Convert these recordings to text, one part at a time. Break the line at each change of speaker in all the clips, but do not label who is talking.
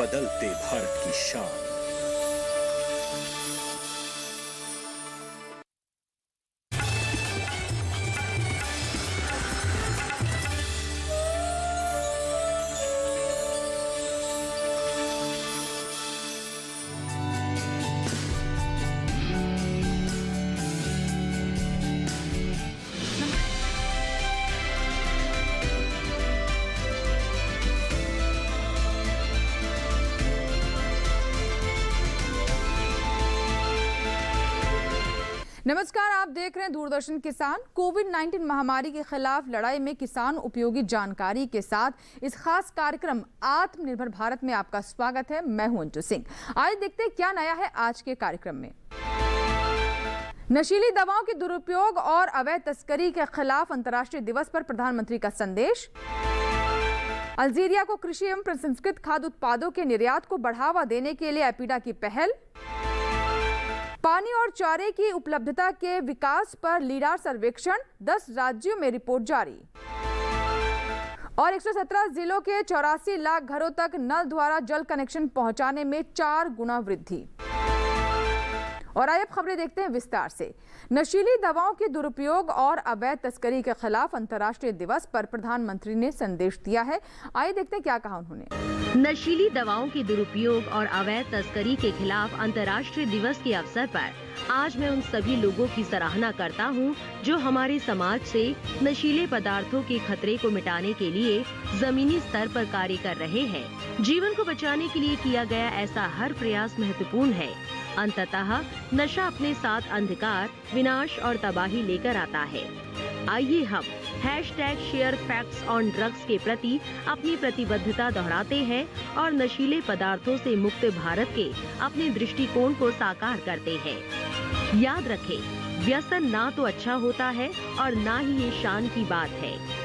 बदलते भारत की शान।
नमस्कार, आप देख रहे हैं दूरदर्शन किसान। कोविड-19 महामारी के खिलाफ लड़ाई में किसान उपयोगी जानकारी के साथ इस खास कार्यक्रम आत्मनिर्भर भारत में आपका स्वागत है। मैं हूं अंजू सिंह। आज देखते हैं क्या नया है आज के कार्यक्रम में। नशीली दवाओं के दुरुपयोग और अवैध तस्करी के खिलाफ अंतर्राष्ट्रीय दिवस पर प्रधानमंत्री का संदेश। अल्जीरिया को कृषि एवं प्रसंस्कृत खाद्य उत्पादों के निर्यात को बढ़ावा देने के लिए एपीडा की पहल। पानी और चारे की उपलब्धता के विकास पर लीडार सर्वेक्षण, 10 राज्यों में रिपोर्ट जारी। और 117 जिलों के 84 लाख घरों तक नल द्वारा जल कनेक्शन पहुंचाने में 4 गुना वृद्धि। और आइए अब खबरें देखते हैं विस्तार से। नशीली दवाओं के दुरुपयोग और अवैध तस्करी के खिलाफ अंतर्राष्ट्रीय दिवस पर प्रधानमंत्री ने संदेश दिया है। आइए देखते हैं क्या कहा उन्होंने।
नशीली दवाओं के दुरुपयोग और अवैध तस्करी के खिलाफ अंतर्राष्ट्रीय दिवस के अवसर पर आज मैं उन सभी लोगों की सराहना करता हूं, जो हमारे समाज से नशीले पदार्थों के खतरे को मिटाने के लिए जमीनी स्तर पर कार्य कर रहे हैं। जीवन को बचाने के लिए किया गया ऐसा हर प्रयास महत्वपूर्ण है। अंततः नशा अपने साथ अंधकार, विनाश और तबाही लेकर आता है। आइए हम #ShareFactsOnDrugs के प्रति अपनी प्रतिबद्धता दोहराते हैं और नशीले पदार्थों से मुक्त भारत के अपने दृष्टिकोण को साकार करते हैं। याद रखें, व्यसन ना तो अच्छा होता है और ना ही ये शान की बात है।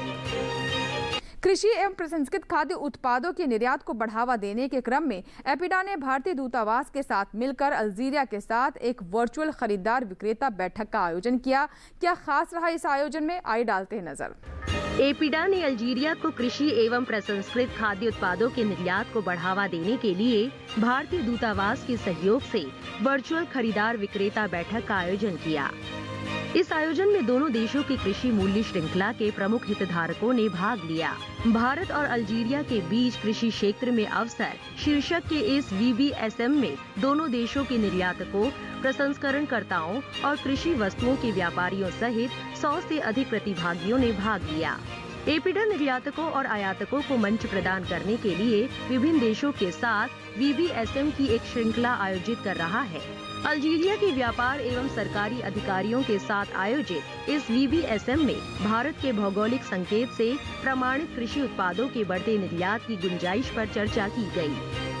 कृषि एवं प्रसंस्कृत खाद्य उत्पादों के निर्यात को बढ़ावा देने के क्रम में एपीडा ने भारतीय दूतावास के साथ मिलकर अल्जीरिया के साथ एक वर्चुअल खरीदार विक्रेता बैठक का आयोजन किया। क्या खास रहा इस आयोजन में, आइए डालते हैं नजर।
एपीडा ने अल्जीरिया को कृषि एवं प्रसंस्कृत खाद्य उत्पादों के निर्यात को बढ़ावा देने के लिए भारतीय दूतावास के सहयोग से वर्चुअल खरीदार विक्रेता बैठक का आयोजन किया। इस आयोजन में दोनों देशों की कृषि मूल्य श्रृंखला के प्रमुख हितधारकों ने भाग लिया। भारत और अल्जीरिया के बीच कृषि क्षेत्र में अवसर शीर्षक के इस VBSM में दोनों देशों के निर्यातकों, प्रसंस्करणकर्ताओं और कृषि वस्तुओं के व्यापारियों सहित 100 से अधिक प्रतिभागियों ने भाग लिया। एपीडा निर्यातकों और आयातकों को मंच प्रदान करने के लिए विभिन्न देशों के साथ VBSM की एक श्रृंखला आयोजित कर रहा है। अल्जीरिया के व्यापार एवं सरकारी अधिकारियों के साथ आयोजित इस VBSM में भारत के भौगोलिक संकेत से प्रमाणित कृषि उत्पादों के बढ़ते निर्यात की गुंजाइश पर चर्चा की गई।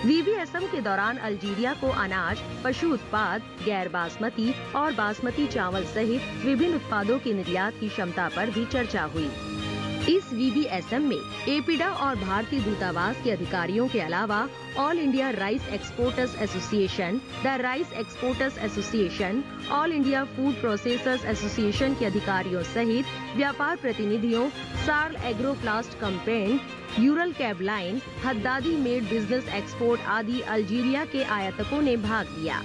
VBSM के दौरान अल्जीरिया को अनाज, पशु उत्पाद, गैर बासमती और बासमती चावल सहित विभिन्न उत्पादों के निर्यात की क्षमता पर भी चर्चा हुई। इस VBSM में एपीडा और भारतीय दूतावास के अधिकारियों के अलावा all India rice exporters association, the rice exporters association, all India food processors association के अधिकारियों सहित व्यापार प्रतिनिधियों, SARL Agroplast company, Ural cab line, Haddadi med business export आदि अल्जीरिया के आयातकों ने भाग लिया।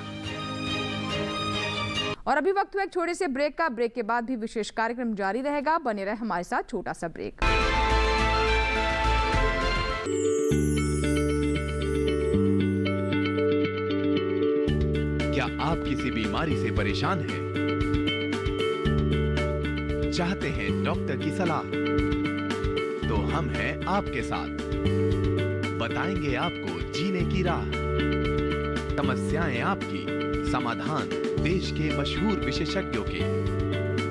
और अभी वक्त हुआ एक छोटे से ब्रेक का। ब्रेक के बाद भी विशेष कार्यक्रम जारी रहेगा। बने रहे हमारे साथ। छोटा सा ब्रेक।
क्या आप किसी बीमारी से परेशान हैं? चाहते हैं डॉक्टर की सलाह? तो हम हैं आपके साथ। बताएंगे आपको जीने की राह। समस्याएं आपकी, समाधान देश के मशहूर विशेषज्ञों के।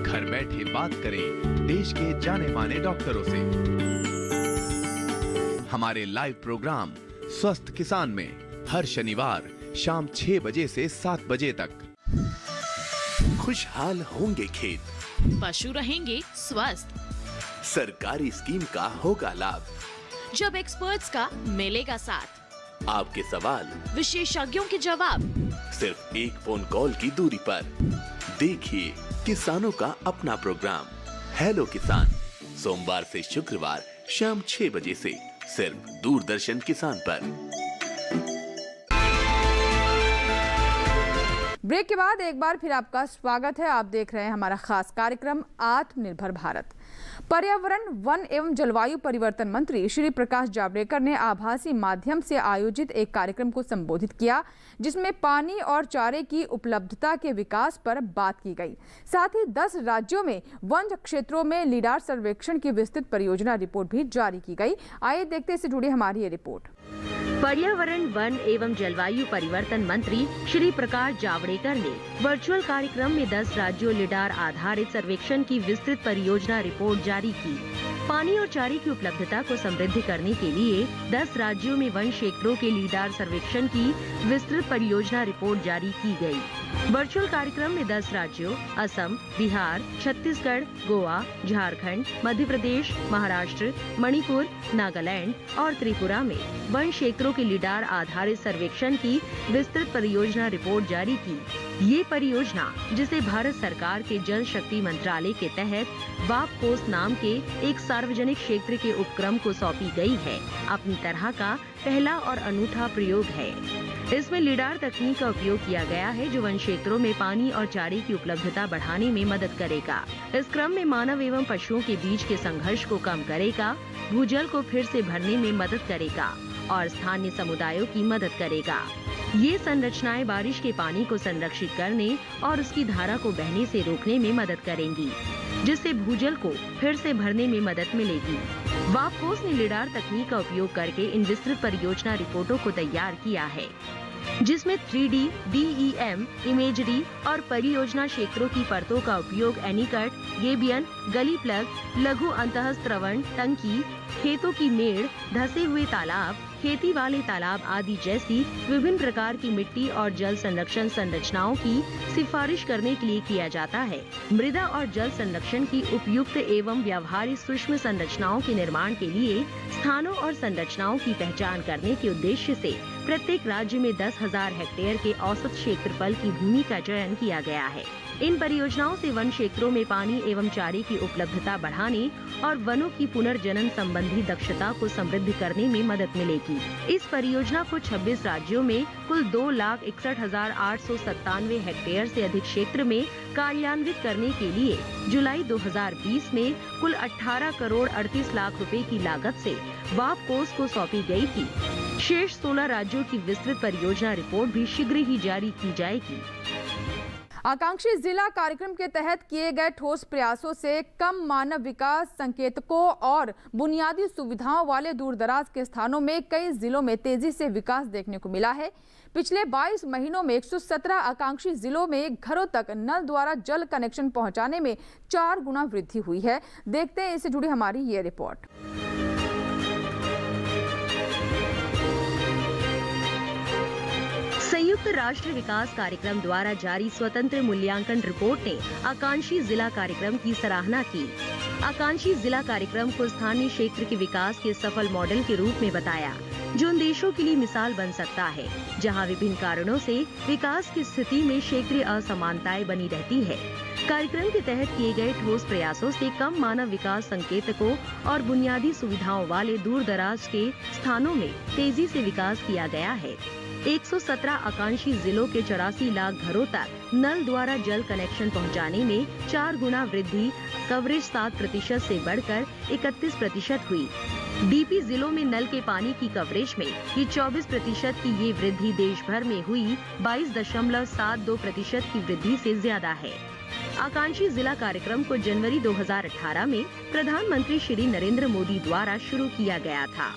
घर बैठे बात करें देश के जाने माने डॉक्टरों से। हमारे लाइव प्रोग्राम स्वस्थ किसान में हर शनिवार शाम 6 बजे से 7 बजे तक।
खुशहाल होंगे खेत,
पशु रहेंगे स्वस्थ,
सरकारी स्कीम का होगा लाभ,
जब एक्सपर्ट्स का मिलेगा साथ।
आपके सवाल,
विशेषज्ञों के जवाब,
सिर्फ एक फोन कॉल की दूरी पर। देखिए किसानों का अपना प्रोग्राम हेलो किसान, सोमवार से शुक्रवार शाम 6 बजे से सिर्फ दूरदर्शन किसान पर।
ब्रेक के बाद एक बार फिर आपका स्वागत है। आप देख रहे हैं हमारा खास कार्यक्रम आत्मनिर्भर भारत। पर्यावरण, वन एवं जलवायु परिवर्तन मंत्री श्री प्रकाश जावड़ेकर ने आभासी माध्यम से आयोजित एक कार्यक्रम को संबोधित किया, जिसमें पानी और चारे की उपलब्धता के विकास पर बात की गई। साथ ही 10 राज्यों में वन क्षेत्रों में लीडार सर्वेक्षण की विस्तृत परियोजना रिपोर्ट भी जारी की गई। आइए देखते इससे जुड़ी हमारी ये रिपोर्ट।
पर्यावरण, वन एवं जलवायु परिवर्तन मंत्री श्री प्रकाश जावड़ेकर ने वर्चुअल कार्यक्रम में 10 राज्यों लीडार आधारित सर्वेक्षण की विस्तृत परियोजना रिपोर्ट जारी की। पानी और चारे की उपलब्धता को समृद्ध करने के लिए 10 राज्यों में वन क्षेत्रों के लीडार सर्वेक्षण की विस्तृत परियोजना रिपोर्ट जारी की गई। वर्चुअल कार्यक्रम में 10 राज्यों असम, बिहार, छत्तीसगढ़, गोवा, झारखंड, मध्य प्रदेश, महाराष्ट्र, मणिपुर, नागालैंड और त्रिपुरा में वन क्षेत्रों के लीडार आधारित सर्वेक्षण की विस्तृत परियोजना रिपोर्ट जारी की। ये परियोजना, जिसे भारत सरकार के जल शक्ति मंत्रालय के तहत वापकोस नाम के एक सार्वजनिक क्षेत्र के उपक्रम को सौंपी गई है, अपनी तरह का पहला और अनूठा प्रयोग है। इसमें लीडार तकनीक का उपयोग किया गया है, जो वन क्षेत्रों में पानी और चारे की उपलब्धता बढ़ाने में मदद करेगा। इस क्रम में मानव एवं पशुओं के बीच के संघर्ष को कम करेगा, भूजल को फिर से भरने में मदद करेगा और स्थानीय समुदायों की मदद करेगा। ये संरचनाएं बारिश के पानी को संरक्षित करने और उसकी धारा को बहने से रोकने में मदद करेंगी, जिससे भूजल को फिर से भरने में मदद मिलेगी। वापकोस ने लीडार तकनीक का उपयोग करके इन विस्तृत परियोजना रिपोर्टों को तैयार किया है, जिसमें 3D, DEM, इमेजरी और परियोजना क्षेत्रों की परतों का उपयोग एनीकट, गेबियन, गली प्लग, लघु अंतःस्त्रवण टंकी, खेतों की मेड़, धंसे हुए तालाब, खेती वाले तालाब आदि जैसी विभिन्न प्रकार की मिट्टी और जल संरक्षण संरचनाओं की सिफारिश करने के लिए किया जाता है। मृदा और जल संरक्षण की उपयुक्त एवं व्यावहारिक सूक्ष्म संरचनाओं के निर्माण के लिए स्थानों और संरचनाओं की पहचान करने के उद्देश्य से प्रत्येक राज्य में 10,000 हेक्टेयर के औसत क्षेत्रफल की भूमि का चयन किया गया है। इन परियोजनाओं से वन क्षेत्रों में पानी एवं चारे की उपलब्धता बढ़ाने और वनों की पुनर्जनन संबंधी दक्षता को समृद्ध करने में मदद मिलेगी। इस परियोजना को 26 राज्यों में कुल 2,61,897 हेक्टेयर से अधिक क्षेत्र में कार्यान्वित करने के लिए जुलाई 2020 में कुल 18 करोड़ 38 लाख रुपए की लागत से वापकोस को सौंपी गई थी। शेष 16 राज्यों की विस्तृत परियोजना रिपोर्ट भी शीघ्र ही जारी की जाएगी।
आकांक्षी जिला कार्यक्रम के तहत किए गए ठोस प्रयासों से कम मानव विकास संकेतकों और बुनियादी सुविधाओं वाले दूरदराज के स्थानों में कई जिलों में तेजी से विकास देखने को मिला है। पिछले 22 महीनों में 117 आकांक्षी जिलों में घरों तक नल द्वारा जल कनेक्शन पहुंचाने में 4 गुना वृद्धि हुई है। देखते हैं इससे जुड़ी हमारी ये रिपोर्ट।
संयुक्त राष्ट्र विकास कार्यक्रम द्वारा जारी स्वतंत्र मूल्यांकन रिपोर्ट ने आकांक्षी जिला कार्यक्रम की सराहना की। आकांक्षी जिला कार्यक्रम को स्थानीय क्षेत्र के विकास के सफल मॉडल के रूप में बताया, जो उन देशों के लिए मिसाल बन सकता है जहां विभिन्न कारणों से विकास की स्थिति में क्षेत्रीय असमानताएं बनी रहती है। कार्यक्रम के तहत किए गए ठोस प्रयासों से कम मानव विकास संकेतकों और बुनियादी सुविधाओं वाले दूर दराज के स्थानों में तेजी से विकास किया गया है। 117 आकांक्षी जिलों के 84 लाख घरों तक नल द्वारा जल कनेक्शन पहुंचाने में 4 गुना वृद्धि, कवरेज 7% से बढ़कर 31% हुई। डीपी जिलों में नल के पानी की कवरेज में ये 24% की ये वृद्धि देश भर में हुई 22.72% की वृद्धि से ज्यादा है। आकांक्षी जिला कार्यक्रम को जनवरी 2018 में प्रधानमंत्री श्री नरेंद्र मोदी द्वारा शुरू किया गया था।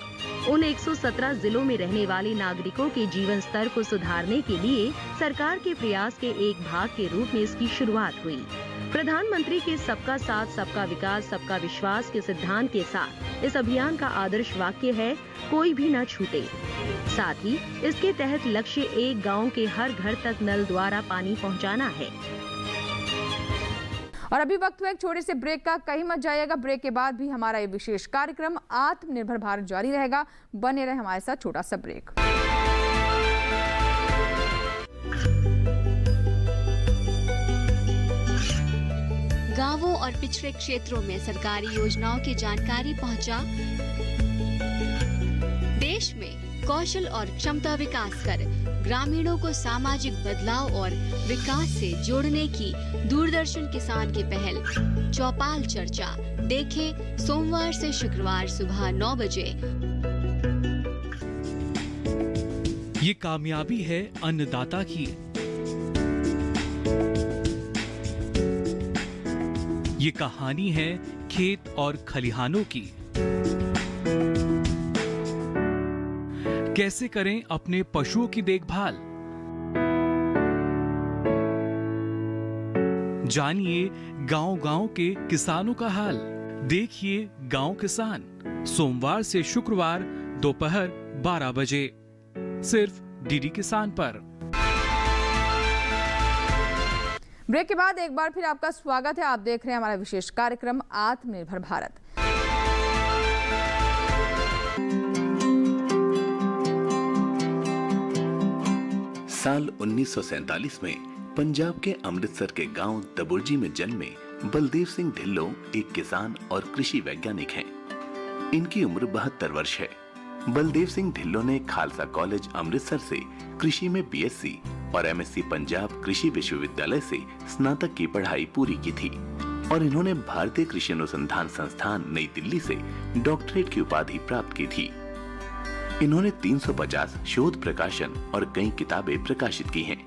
उन 117 जिलों में रहने वाले नागरिकों के जीवन स्तर को सुधारने के लिए सरकार के प्रयास के एक भाग के रूप में इसकी शुरुआत हुई। प्रधानमंत्री के सबका साथ, सबका विकास, सबका विश्वास के सिद्धांत के साथ इस अभियान का आदर्श वाक्य है, कोई भी न छूटे। साथ ही इसके तहत लक्ष्य एक गांव के हर घर तक नल द्वारा पानी पहुंचाना है।
और अभी वक्त हुआ एक छोटे से ब्रेक का, कहीं मत जाइएगा। ब्रेक के बाद भी हमारा ये विशेष कार्यक्रम आत्मनिर्भर भारत जारी रहेगा। बने रहे हमारे साथ। छोटा सा ब्रेक।
गांवों और पिछड़े क्षेत्रों में सरकारी योजनाओं की जानकारी पहुंचा। देश में कौशल और क्षमता विकास कर ग्रामीणों को सामाजिक बदलाव और विकास से जोड़ने की दूरदर्शन किसान की पहल चौपाल चर्चा देखें सोमवार से शुक्रवार सुबह 9 बजे।
ये कामयाबी है अन्नदाता की। ये कहानी है खेत और खलिहानों की। कैसे करें अपने पशुओं की देखभाल, जानिए गांव-गांव के किसानों का हाल। देखिए गांव किसान सोमवार से शुक्रवार दोपहर 12 बजे सिर्फ डीडी किसान पर।
ब्रेक के बाद एक बार फिर आपका स्वागत है। आप देख रहे हैं हमारा विशेष कार्यक्रम आत्मनिर्भर भारत।
साल 1947 में पंजाब के अमृतसर के गांव दबुर्जी में जन्मे बलदेव सिंह ढिल्लों एक किसान और कृषि वैज्ञानिक हैं। इनकी उम्र 72 वर्ष है। बलदेव सिंह ढिल्लों ने खालसा कॉलेज अमृतसर से कृषि में बीएससी और एमएससी पंजाब कृषि विश्वविद्यालय से स्नातक की पढ़ाई पूरी की थी और इन्होंने भारतीय कृषि अनुसंधान संस्थान नई दिल्ली से डॉक्टरेट की उपाधि प्राप्त की थी। इन्होंने 350 शोध प्रकाशन और कई किताबें प्रकाशित की हैं।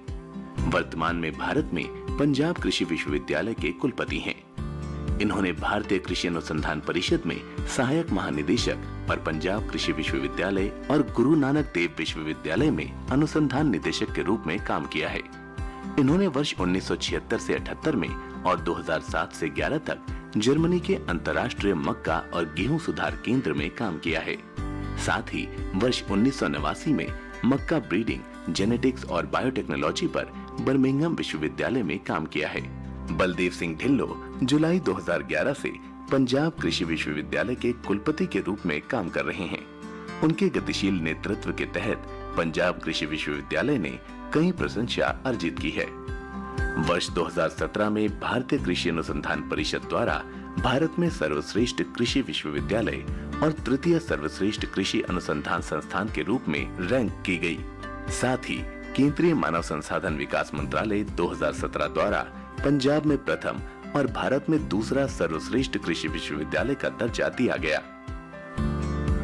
वर्तमान में भारत में पंजाब कृषि विश्वविद्यालय के कुलपति हैं। इन्होंने भारतीय कृषि अनुसंधान परिषद में सहायक महानिदेशक और पंजाब कृषि विश्वविद्यालय और गुरु नानक देव विश्वविद्यालय में अनुसंधान निदेशक के रूप में काम किया है। इन्होंने वर्ष 1976 से 78 में और 2007 से 11 तक जर्मनी के अंतर्राष्ट्रीय मक्का और गेहूं सुधार केंद्र में काम किया है। साथ ही वर्ष 1989 में मक्का ब्रीडिंग, जेनेटिक्स और बायोटेक्नोलॉजी पर बर्मिंघम विश्वविद्यालय में काम किया है। बलदेव सिंह ढिल्लों जुलाई 2011 से पंजाब कृषि विश्वविद्यालय के कुलपति के रूप में काम कर रहे हैं। उनके गतिशील नेतृत्व के तहत पंजाब कृषि विश्वविद्यालय ने कई प्रशंसा अर्जित की है। वर्ष 2017 में भारतीय कृषि अनुसंधान परिषद द्वारा भारत में सर्वश्रेष्ठ कृषि विश्वविद्यालय और तृतीय सर्वश्रेष्ठ कृषि अनुसंधान संस्थान के रूप में रैंक की गई। साथ ही केंद्रीय मानव संसाधन विकास मंत्रालय 2017 द्वारा पंजाब में प्रथम और भारत में दूसरा सर्वश्रेष्ठ कृषि विश्वविद्यालय का दर्जा दिया गया।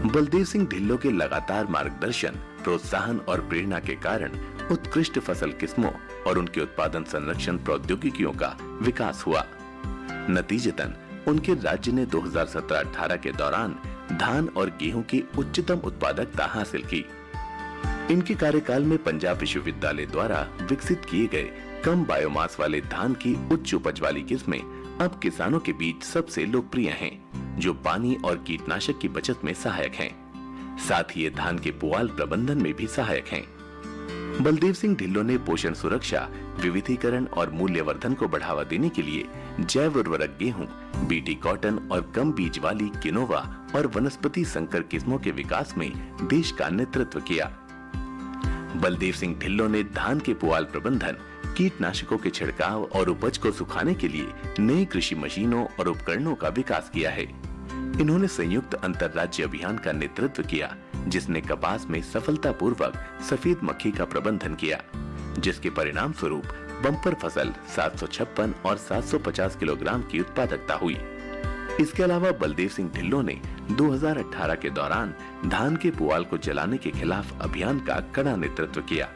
बलदेव सिंह ढिल्लों के लगातार मार्गदर्शन, प्रोत्साहन और प्रेरणा के कारण उत्कृष्ट फसल किस्मों और उनके उत्पादन संरक्षण प्रौद्योगिकियों का विकास हुआ। नतीजतन उनके राज्य ने 2017-18 के दौरान धान और गेहूं की उच्चतम उत्पादकता हासिल की। इनके कार्यकाल में पंजाब विश्वविद्यालय द्वारा विकसित किए गए कम बायोमास वाले धान की उच्च उपज वाली किस्में अब किसानों के बीच सबसे लोकप्रिय हैं, जो पानी और कीटनाशक की बचत में सहायक हैं। साथ ही ये धान के पुआल प्रबंधन में भी सहायक हैं। बलदेव सिंह ढिल्लों ने पोषण सुरक्षा, विविधीकरण और मूल्यवर्धन को बढ़ावा देने के लिए जैव उर्वरक गेहूं, बीटी कॉटन और कम बीज वाली किनोवा और वनस्पति संकर किस्मों के विकास में देश का नेतृत्व किया। बलदेव सिंह ढिल्लों ने धान के पुआल प्रबंधन, कीटनाशकों के छिड़काव और उपज को सुखाने के लिए नई कृषि मशीनों और उपकरणों का विकास किया है। इन्होंने संयुक्त अंतर्राज्य अभियान का नेतृत्व किया, जिसने कपास में सफलतापूर्वक सफेद मक्खी का प्रबंधन किया, जिसके परिणाम स्वरूप बम्पर फसल 756 और 750 किलोग्राम की उत्पादकता हुई। इसके अलावा बलदेव सिंह ढिल्लों ने 2018 के दौरान धान के पुआल को जलाने के खिलाफ अभियान का कड़ा नेतृत्व किया।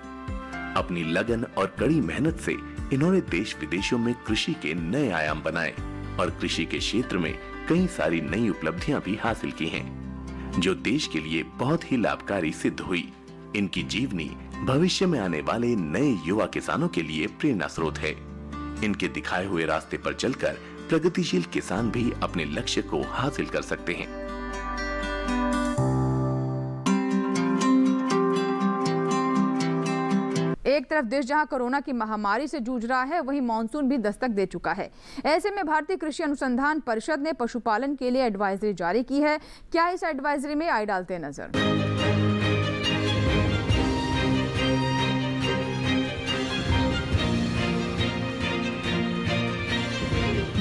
अपनी लगन और कड़ी मेहनत से इन्होंने देश विदेशों में कृषि के नए आयाम बनाए और कृषि के क्षेत्र में कई सारी नई उपलब्धियां भी हासिल की हैं, जो देश के लिए बहुत ही लाभकारी सिद्ध हुई। इनकी जीवनी भविष्य में आने वाले नए युवा किसानों के लिए प्रेरणा स्रोत है। इनके दिखाए हुए रास्ते पर चलकर प्रगतिशील किसान भी अपने लक्ष्य को हासिल कर सकते हैं।
एक तरफ देश जहां कोरोना की महामारी से जूझ रहा है, वहीं मानसून भी दस्तक दे चुका है। ऐसे में भारतीय कृषि अनुसंधान परिषद ने पशुपालन के लिए एडवाइजरी जारी की है। क्या इस एडवाइजरी में, आइए डालते हैं नजर।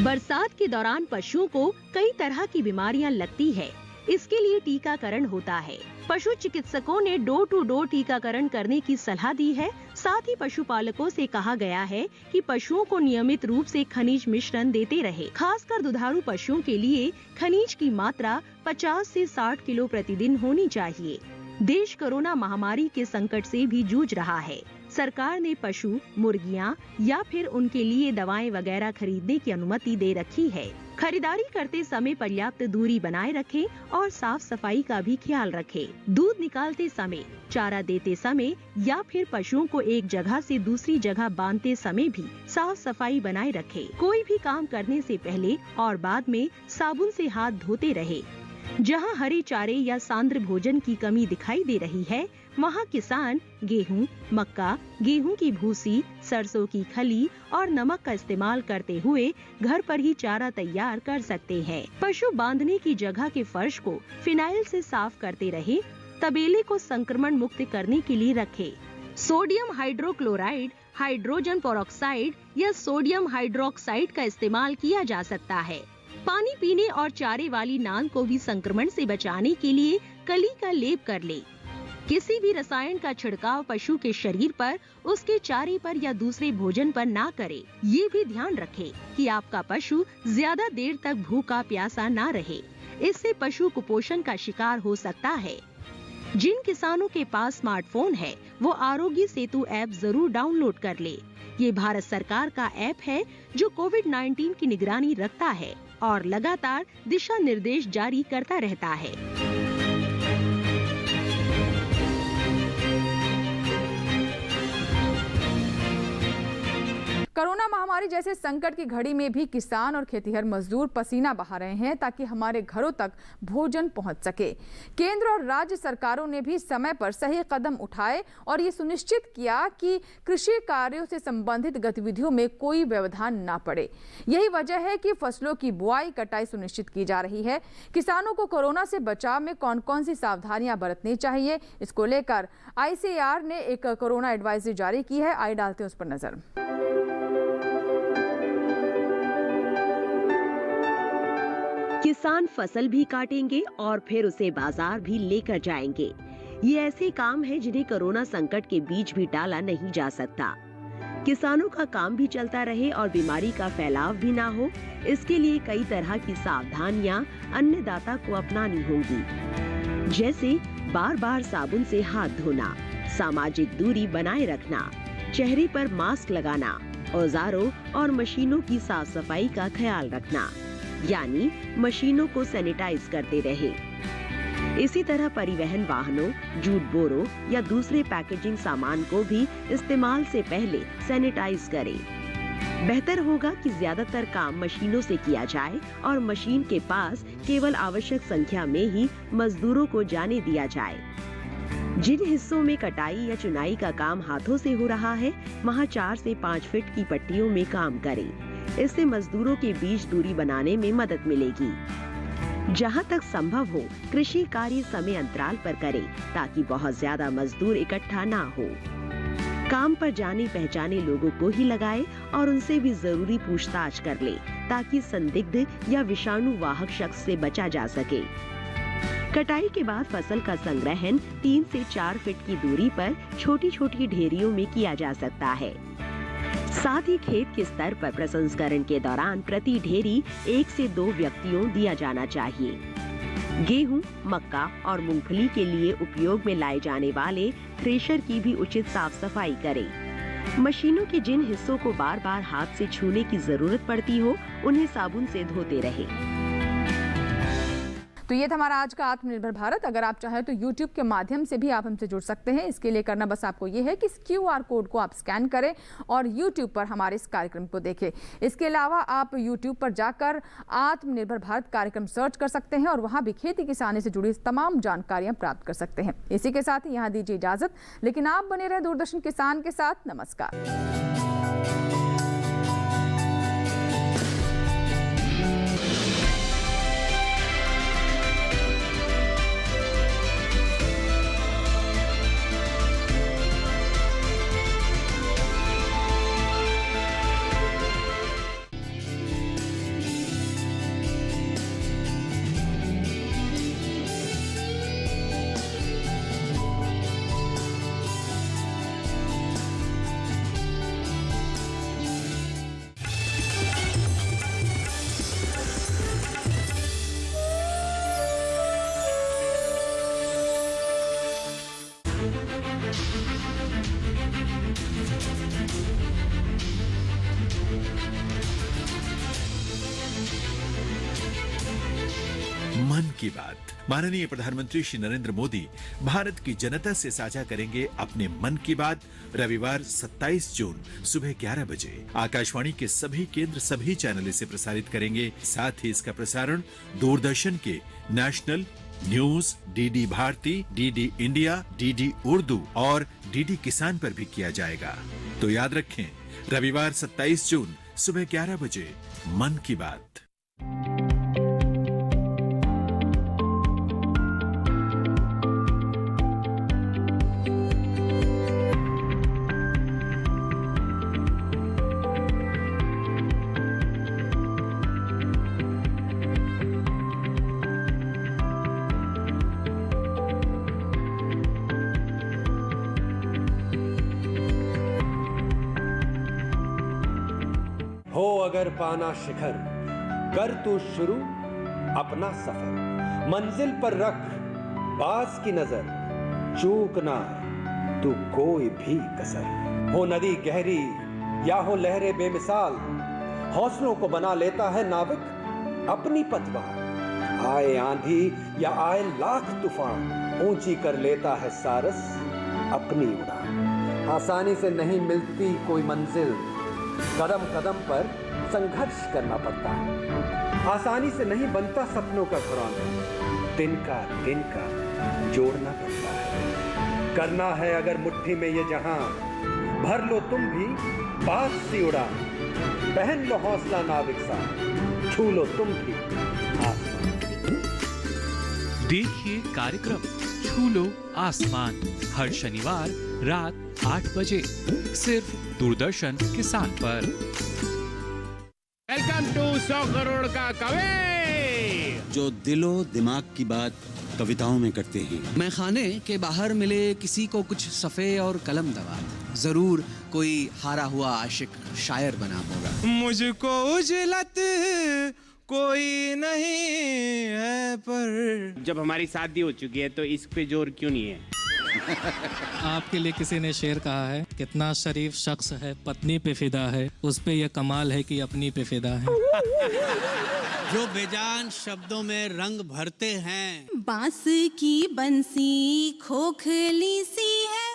बरसात के दौरान पशुओं को कई तरह की बीमारियां लगती है। इसके लिए टीकाकरण होता है। पशु चिकित्सकों ने डोर टू डोर टीकाकरण करने की सलाह दी है। साथ ही पशुपालकों से कहा गया है कि पशुओं को नियमित रूप से खनिज मिश्रण देते रहे। खासकर दुधारू पशुओं के लिए खनिज की मात्रा 50 से 60 किलो प्रतिदिन होनी चाहिए। देश कोरोना महामारी के संकट से भी जूझ रहा है। सरकार ने पशु, मुर्गियां या फिर उनके लिए दवाएं वगैरह खरीदने की अनुमति दे रखी है। खरीदारी करते समय पर्याप्त दूरी बनाए रखें और साफ सफाई का भी ख्याल रखें। दूध निकालते समय, चारा देते समय या फिर पशुओं को एक जगह से दूसरी जगह बांधते समय भी साफ सफाई बनाए रखें। कोई भी काम करने से पहले और बाद में साबुन से हाथ धोते रहे। जहां हरे चारे या सांद्र भोजन की कमी दिखाई दे रही है, वहां किसान गेहूं, मक्का, गेहूं की भूसी, सरसों की खली और नमक का इस्तेमाल करते हुए घर पर ही चारा तैयार कर सकते हैं। पशु बांधने की जगह के फर्श को फिनाइल से साफ करते रहे। तबेले को संक्रमण मुक्त करने के लिए रखें। सोडियम हाइड्रोक्लोराइड, हाइड्रोजन पेरोक्साइड या सोडियम हाइड्रोक्साइड का इस्तेमाल किया जा सकता है। पानी पीने और चारे वाली नान को भी संक्रमण से बचाने के लिए कली का लेप कर ले। किसी भी रसायन का छिड़काव पशु के शरीर पर, उसके चारे पर या दूसरे भोजन पर ना करें। ये भी ध्यान रखें कि आपका पशु ज्यादा देर तक भूखा प्यासा ना रहे। इससे पशु कुपोषण का शिकार हो सकता है। जिन किसानों के पास स्मार्टफोन है, वो आरोग्य सेतु ऐप जरूर डाउनलोड कर ले। ये भारत सरकार का ऐप है जो कोविड-19 की निगरानी रखता है और लगातार दिशा निर्देश जारी करता रहता है।
कोरोना महामारी जैसे संकट की घड़ी में भी किसान और खेतीहर मजदूर पसीना बहा रहे हैं ताकि हमारे घरों तक भोजन पहुंच सके। केंद्र और राज्य सरकारों ने भी समय पर सही कदम उठाए और ये सुनिश्चित किया कि कृषि कार्यों से संबंधित गतिविधियों में कोई व्यवधान ना पड़े। यही वजह है कि फसलों की बुआई कटाई सुनिश्चित की जा रही है। किसानों को कोरोना से बचाव में कौन कौन सी सावधानियां बरतनी चाहिए, इसको लेकर ICAR ने एक कोरोना एडवाइजरी जारी की है। आइए डालते हैं उस पर नजर।
किसान फसल भी काटेंगे और फिर उसे बाजार भी लेकर जाएंगे। ये ऐसे काम है जिन्हें कोरोना संकट के बीच भी टाला नहीं जा सकता। किसानों का काम भी चलता रहे और बीमारी का फैलाव भी ना हो, इसके लिए कई तरह की सावधानियां अन्नदाता को अपनानी होंगी। जैसे बार बार साबुन से हाथ धोना, सामाजिक दूरी बनाए रखना, चेहरे पर मास्क लगाना, औजारों और मशीनों की साफ सफाई का ख्याल रखना, यानी मशीनों को सैनिटाइज करते रहे। इसी तरह परिवहन वाहनों, जूट बोरों या दूसरे पैकेजिंग सामान को भी इस्तेमाल से पहले सैनिटाइज करें। बेहतर होगा कि ज्यादातर काम मशीनों से किया जाए और मशीन के पास केवल आवश्यक संख्या में ही मजदूरों को जाने दिया जाए। जिन हिस्सों में कटाई या चुनाई का काम हाथों से हो रहा है, वहां 4 से 5 फीट की पट्टियों में काम करें। इससे मजदूरों के बीच दूरी बनाने में मदद मिलेगी। जहां तक संभव हो, कृषि कार्य समय अंतराल पर करें ताकि बहुत ज्यादा मजदूर इकट्ठा ना हो। काम पर जाने पहचाने लोगों को ही लगाए और उनसे भी जरूरी पूछताछ कर ले ताकि संदिग्ध या विषाणु वाहक शख्स से बचा जा सके। कटाई के बाद फसल का संग्रहण 3 से 4 फीट की दूरी पर छोटी छोटी ढेरियों में किया जा सकता है। साथ ही खेत के स्तर पर प्रसंस्करण के दौरान प्रति ढेरी 1 से 2 व्यक्तियों दिया जाना चाहिए। गेहूं, मक्का और मूंगफली के लिए उपयोग में लाए जाने वाले थ्रेशर की भी उचित साफ सफाई करें। मशीनों के जिन हिस्सों को बार बार हाथ से छूने की जरूरत पड़ती हो, उन्हें साबुन से धोते रहें।
तो ये था हमारा आज का आत्मनिर्भर भारत। अगर आप चाहें तो YouTube के माध्यम से भी आप हमसे जुड़ सकते हैं। इसके लिए करना बस आपको ये है कि इस QR कोड को आप स्कैन करें और YouTube पर हमारे इस कार्यक्रम को देखें। इसके अलावा आप YouTube पर जाकर आत्मनिर्भर भारत कार्यक्रम सर्च कर सकते हैं और वहाँ भी खेती किसानी से जुड़ी तमाम जानकारियाँ प्राप्त कर सकते हैं। इसी के साथ ही यहाँ दीजिए इजाजत, लेकिन आप बने रहे दूरदर्शन किसान के साथ। नमस्कार।
मन की बात। माननीय प्रधानमंत्री श्री नरेंद्र मोदी भारत की जनता से साझा करेंगे अपने मन की बात रविवार 27 जून सुबह 11 बजे। आकाशवाणी के सभी केंद्र सभी चैनल इसे प्रसारित करेंगे। साथ ही इसका प्रसारण दूरदर्शन के national news, DD Bharati, DD India, DD Urdu और डीडी किसान पर भी किया जाएगा। तो याद रखें, रविवार 27 जून सुबह 11 बजे मन की बात।
हो अगर पाना शिखर, कर तू शुरू अपना सफर। मंजिल पर रख बाज की नजर, चूक ना तू कोई भी कसर। हो नदी गहरी या हो लहरें बेमिसाल, हौसलों को बना लेता है नाविक अपनी पतवार। आए आंधी या आए लाख तूफान, ऊंची कर लेता है सारस अपनी उड़ान। आसानी से नहीं मिलती कोई मंजिल, कदम कदम पर संघर्ष करना पड़ता है। आसानी से नहीं बनता सपनों का घरौंदा, दिन का जोड़ना पड़ता है। करना है अगर मुट्ठी में ये जहां, भर लो तुम भी बात सी उड़ान। पहन लो हौसला नाविक सा, छू लो तुम भी आसमान।
देखिए कार्यक्रम छू लो आसमान हर शनिवार रात 8 बजे सिर्फ दूरदर्शन किसान पर।
वेलकम टू 100 करोड़ का कवि,
जो दिलो दिमाग की बात कविताओं में करते हैं।
मैं खाने के बाहर मिले किसी को कुछ सफ़े और कलम दवा, जरूर कोई हारा हुआ आशिक शायर बना होगा।
मुझको उजलत कोई नहीं है, पर
जब हमारी शादी हो चुकी है तो इस पे जोर क्यों नहीं है?
आपके लिए किसी ने शेर कहा है, कितना शरीफ शख्स है पत्नी पे फिदा है, उस पे ये कमाल है कि अपनी पे फिदा है।
जो बेजान शब्दों में रंग भरते हैं।
बांस की बंसी खोखली सी है,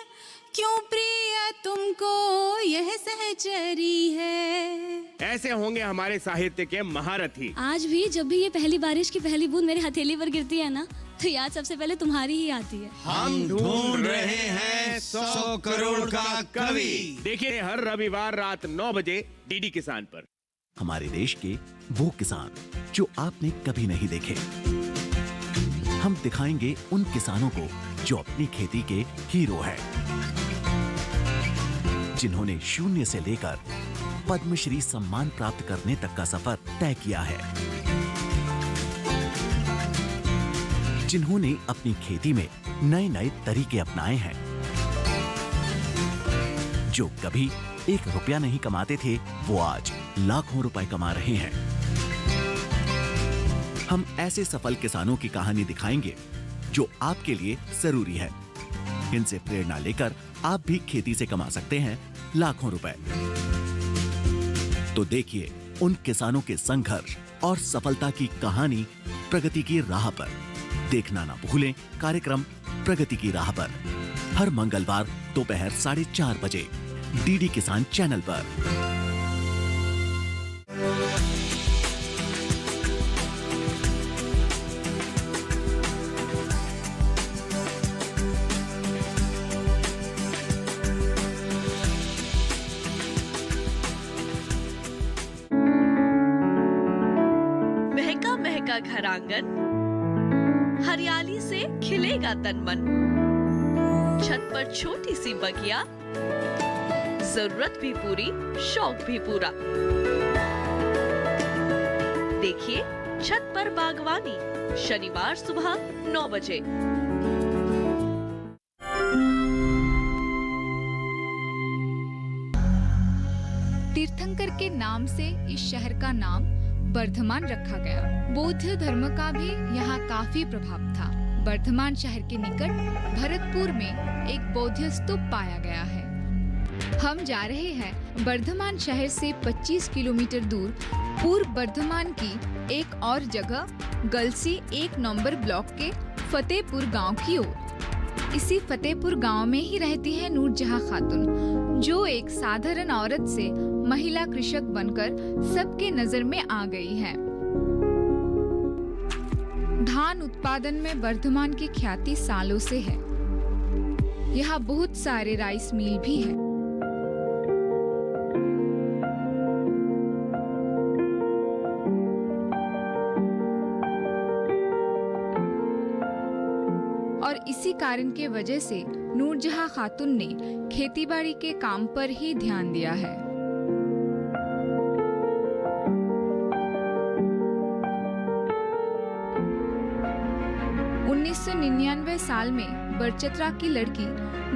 क्यों प्रिय तुमको यह सहचरी है।
ऐसे होंगे हमारे साहित्य के महारथी।
आज भी जब भी ये पहली बारिश की पहली बूंद मेरे हथेली पर गिरती है ना, तो याद सबसे पहले तुम्हारी ही आती है।
हम ढूंढ रहे हैं 100 करोड़ का कवि। देखिए हर रविवार रात 9 बजे डीडी किसान पर।
हमारे देश के वो किसान जो आपने कभी नहीं देखे, हम दिखाएंगे उन किसानों को जो अपनी खेती के हीरो हैं, जिन्होंने शून्य से लेकर पद्मश्री सम्मान प्राप्त करने तक का सफर तय किया है, जिन्होंने अपनी खेती में नए नए तरीके अपनाए हैं, जो कभी 1 रुपया नहीं कमाते थे वो आज लाखों रुपए कमा रहे हैं। हम ऐसे सफल किसानों की कहानी दिखाएंगे जो आपके लिए जरूरी है। इनसे प्रेरणा लेकर आप भी खेती से कमा सकते हैं लाखों रुपए। तो देखिए उन किसानों के संघर्ष और सफलता की कहानी प्रगति की राह पर। देखना ना भूलें कार्यक्रम प्रगति की राह पर, हर मंगलवार दोपहर 4:30 बजे डीडी किसान चैनल पर।
महका महका घर आंगन, हरियाली से खिलेगा तन मन। छत पर छोटी सी बगिया, जरूरत भी पूरी शौक भी पूरा। देखिए छत पर बागवानी शनिवार सुबह 9 बजे।
तीर्थंकर के नाम से इस शहर का नाम वर्धमान रखा गया। बौद्ध धर्म का भी यहाँ काफी प्रभाव था। वर्धमान शहर के निकट भरतपुर में एक बौद्ध स्तूप पाया गया है। हम जा रहे हैं बर्धमान शहर से 25 किलोमीटर दूर पूर्व बर्धमान की एक और जगह गलसी 1 नंबर ब्लॉक के फतेहपुर गांव की ओर। इसी फतेहपुर गांव में ही रहती है नूरजहां खातून, जो एक साधारण औरत से महिला कृषक बनकर सबके नजर में आ गई है। धान उत्पादन में बर्धमान की ख्याति सालों से है। यहाँ बहुत सारे राइस मिल भी है। और इसी कारण के वजह से नूरजहां खातून ने खेतीबाड़ी के काम पर ही ध्यान दिया है। साल में बरचत्रा की लड़की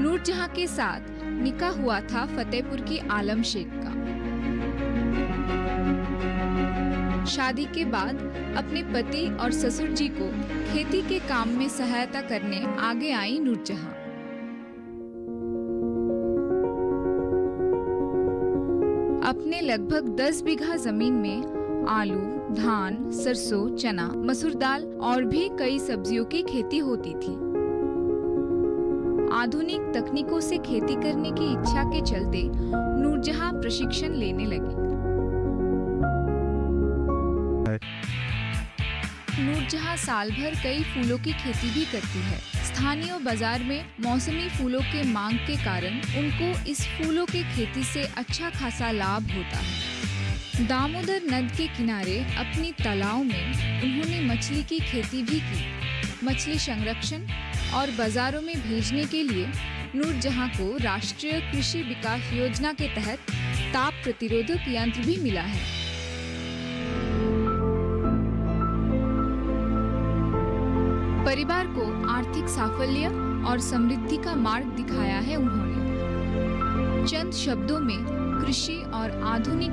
नूरजहां के साथ निकाह हुआ था फतेहपुर की आलम शेख का। शादी के बाद अपने पति और ससुर जी को खेती के काम में सहायता करने आगे आई नूरजहां। अपने लगभग 10 बीघा जमीन में आलू, धान, सरसों, चना, मसूर दाल और भी कई सब्जियों की खेती होती थी। आधुनिक तकनीकों से खेती करने की इच्छा के चलते नूरजहां प्रशिक्षण लेने लगी। नूरजहां साल भर कई फूलों की खेती भी करती है। स्थानीय बाजार में मौसमी फूलों के मांग के कारण उनको इस फूलों के खेती से अच्छा खासा लाभ होता है। दामोदर नद के किनारे अपनी तालाब में उन्होंने मछली की खेती भी की। मछली संरक्षण और बाजारों में भेजने के लिए नूरजहां को राष्ट्रीय कृषि विकास योजना के तहत ताप प्रतिरोधक यंत्र भी मिला है। परिवार को आर्थिक साफल्य और समृद्धि का मार्ग दिखाया है उन्होंने। चंद शब्दों में कृषि और आधुनिक